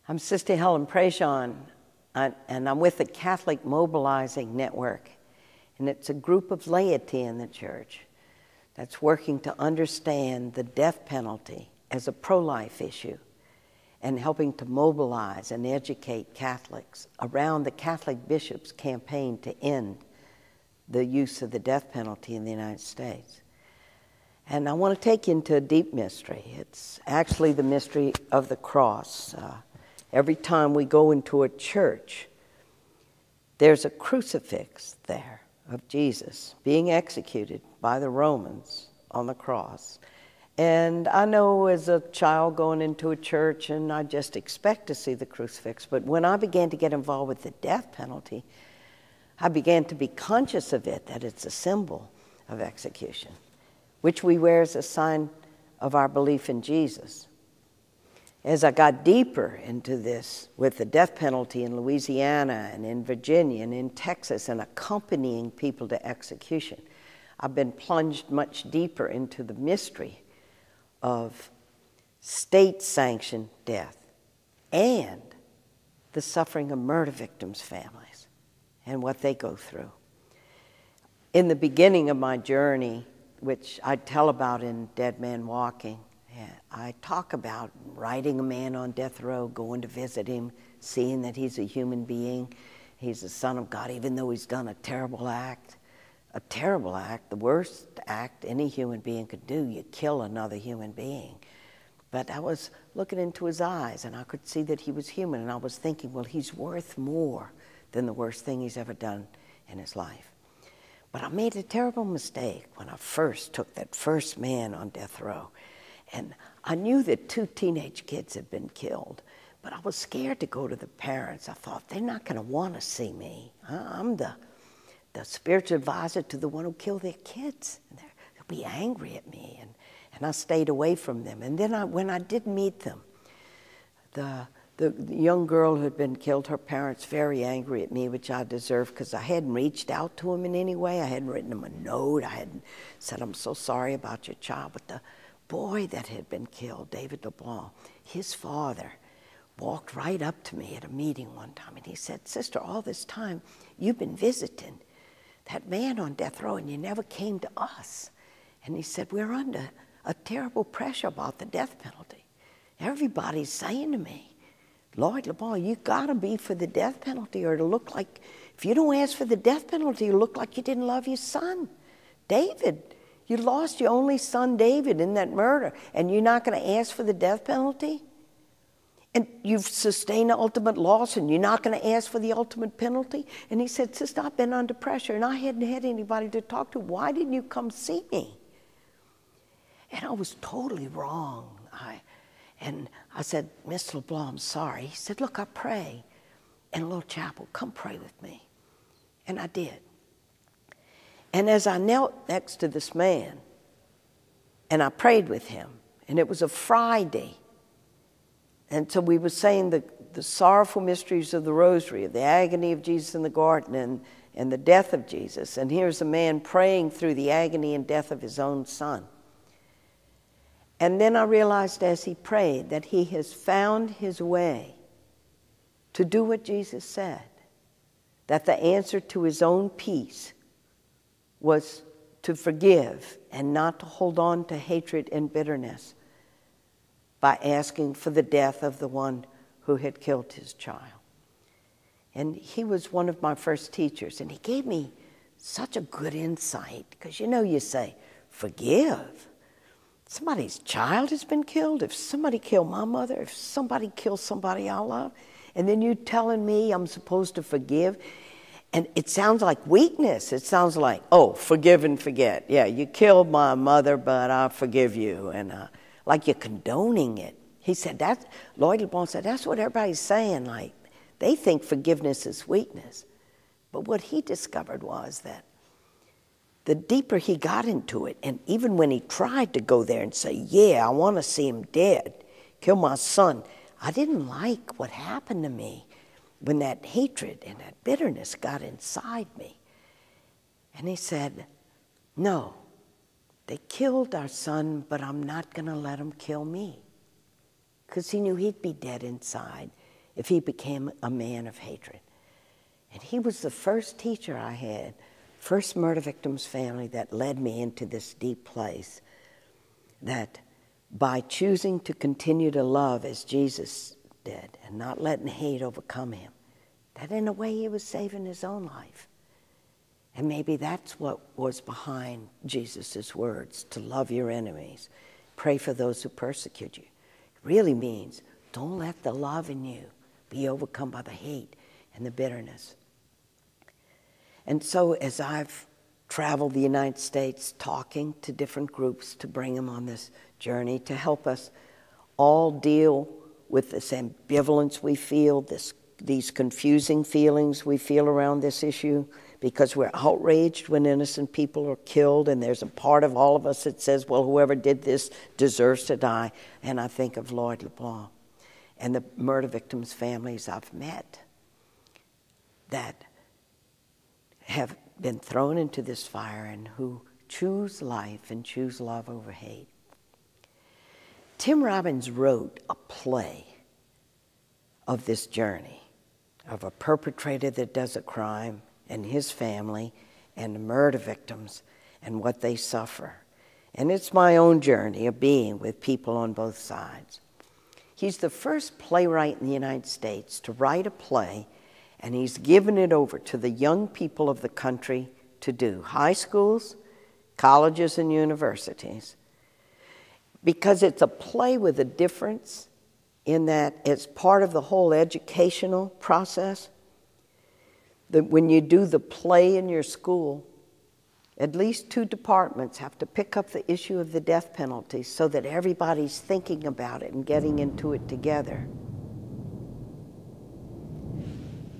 I'm Sister Helen Prejean, and I'm with the Catholic Mobilizing Network, and it's a group of laity in the church that's working to understand the death penalty as a pro-life issue and helping to mobilize and educate Catholics around the Catholic bishops' campaign to end the use of the death penalty in the United States. And I want to take you into a deep mystery. It's actually the mystery of the cross. Every time we go into a church, there's a crucifix there of Jesus being executed by the Romans on the cross. And I know as a child going into a church, and I just expect to see the crucifix, but when I began to get involved with the death penalty, I began to be conscious of it, that it's a symbol of execution, which we wear as a sign of our belief in Jesus. As I got deeper into this with the death penalty in Louisiana and in Virginia and in Texas and accompanying people to execution, I've been plunged much deeper into the mystery of state-sanctioned death and the suffering of murder victims' families and what they go through. In the beginning of my journey, which I tell about in Dead Man Walking, I talk about riding a man on death row, going to visit him, seeing that he's a human being, he's the Son of God, even though he's done a terrible act, the worst act any human being could do. You kill another human being. But I was looking into his eyes, and I could see that he was human, and I was thinking, well, he's worth more than the worst thing he's ever done in his life. But I made a terrible mistake when I first took that first man on death row. And I knew that 2 teenage kids had been killed, but I was scared to go to the parents. I thought, they're not going to want to see me. I'm the spiritual advisor to the one who killed their kids. And they'll be angry at me. And I stayed away from them. And then when I did meet them, the young girl who had been killed, her parents very angry at me, which I deserved because I hadn't reached out to them in any way. I hadn't written them a note. I hadn't said, I'm so sorry about your child. But the boy that had been killed, David LeBlanc, his father walked right up to me at a meeting one time, and he said, Sister, all this time you've been visiting that man on death row, and you never came to us. And he said, we're under a terrible pressure about the death penalty. Everybody's saying to me, Lloyd LeBlanc, you got to be for the death penalty, or it'll look like, if you don't ask for the death penalty, it'll look like you didn't love your son, David. You lost your only son, David, in that murder, and you're not going to ask for the death penalty? And you've sustained the ultimate loss, and you're not going to ask for the ultimate penalty? And he said, Sister, I've been under pressure, and I hadn't had anybody to talk to. Why didn't you come see me? And I was totally wrong. And I said, Mr. LeBlanc, I'm sorry. He said, look, I pray in a little chapel. Come pray with me. And I did. And as I knelt next to this man, and I prayed with him, and it was a Friday, and so we were saying the sorrowful mysteries of the Rosary, of the agony of Jesus in the garden, and the death of Jesus. And here's a man praying through the agony and death of his own son. And then I realized as he prayed that he has found his way to do what Jesus said, that the answer to his own peace was to forgive and not to hold on to hatred and bitterness by asking for the death of the one who had killed his child. And he was one of my first teachers, and he gave me such a good insight, because you say, forgive. Somebody's child has been killed. If somebody killed my mother, if somebody killed somebody I love, and then you telling me I'm supposed to forgive. And it sounds like weakness. It sounds like, oh, forgive and forget. Yeah, you killed my mother, but I forgive you. And like you're condoning it. He said, Lloyd LeBlanc said, that's what everybody's saying. Like, they think forgiveness is weakness. But what he discovered was that the deeper he got into it, and even when he tried to go there and say, yeah, I want to see him dead, kill my son, I didn't like what happened to me when that hatred and that bitterness got inside me. And he said, no, they killed our son, but I'm not going to let them kill me. Because he knew he'd be dead inside, if he became a man of hatred. And he was the first teacher I had, first murder victim's family, that led me into this deep place that by choosing to continue to love as Jesus did and not letting hate overcome him, that in a way he was saving his own life. And maybe that's what was behind Jesus' words, to love your enemies, pray for those who persecute you. It really means don't let the love in you be overcome by the hate and the bitterness. And so as I've traveled the United States talking to different groups to bring them on this journey to help us all deal with this ambivalence we feel, these confusing feelings we feel around this issue, because we're outraged when innocent people are killed, and there's a part of all of us that says, well, whoever did this deserves to die. And I think of Lloyd LeBlanc and the murder victims' families I've met that have been thrown into this fire and who choose life and choose love over hate. Tim Robbins wrote a play of this journey, of a perpetrator that does a crime and his family and the murder victims and what they suffer. And it's my own journey of being with people on both sides. He's the first playwright in the United States to write a play, and he's given it over to the young people of the country to do, high schools, colleges, and universities, because it's a play with a difference in that it's part of the whole educational process. That when you do the play in your school, at least 2 departments have to pick up the issue of the death penalty so that everybody's thinking about it and getting into it together.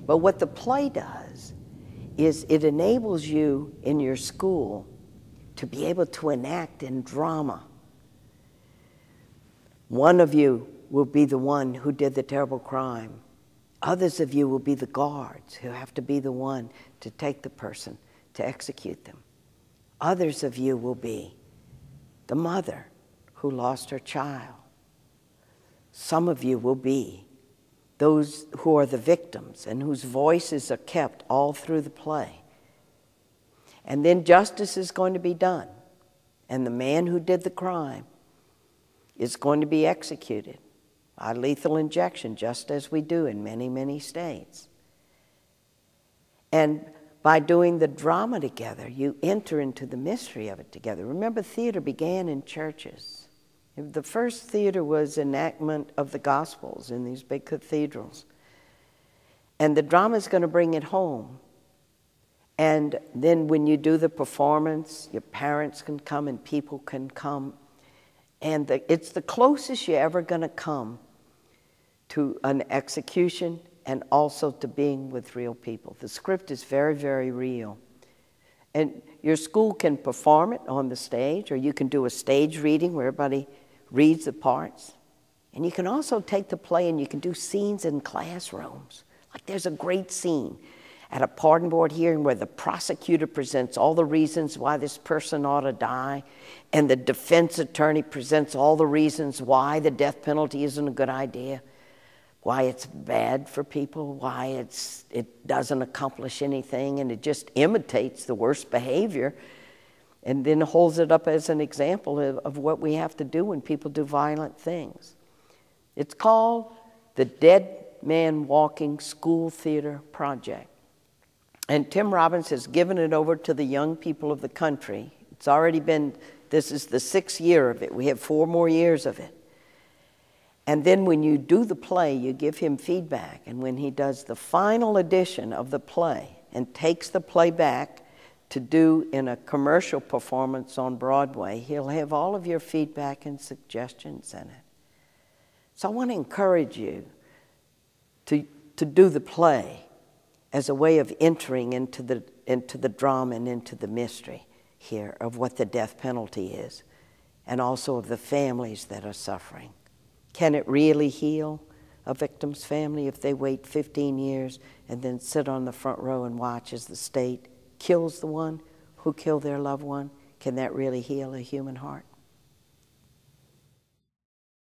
But what the play does is it enables you in your school to be able to enact in drama. One of you will be the one who did the terrible crime. Others of you will be the guards who have to be the one to take the person to execute them. Others of you will be the mother who lost her child. Some of you will be those who are the victims and whose voices are kept all through the play. And then justice is going to be done, and the man who did the crime is going to be executed by lethal injection, just as we do in many, many states. And by doing the drama together, you enter into the mystery of it together. Remember, theater began in churches. The first theater was enactment of the Gospels in these big cathedrals. And the drama is going to bring it home. And then when you do the performance, your parents can come and people can come. And it's the closest you're ever going to come to an execution and also to being with real people. The script is very, very real. And your school can perform it on the stage, or you can do a stage reading where everybody reads the parts. And you can also take the play and you can do scenes in classrooms. Like there's a great scene at a pardon board hearing where the prosecutor presents all the reasons why this person ought to die, and the defense attorney presents all the reasons why the death penalty isn't a good idea, why it's bad for people, why it doesn't accomplish anything, and it just imitates the worst behavior, and then holds it up as an example of what we have to do when people do violent things. It's called the Dead Man Walking School Theater Project. And Tim Robbins has given it over to the young people of the country. It's already been, this is the 6th year of it. We have 4 more years of it. And then when you do the play, you give him feedback. And when he does the final edition of the play and takes the play back to do in a commercial performance on Broadway, he'll have all of your feedback and suggestions in it. So I want to encourage you to do the play as a way of entering into the drama and into the mystery here of what the death penalty is, and also of the families that are suffering. Can it really heal a victim's family if they wait 15 years and then sit on the front row and watch as the state kills the one who killed their loved one? Can that really heal a human heart?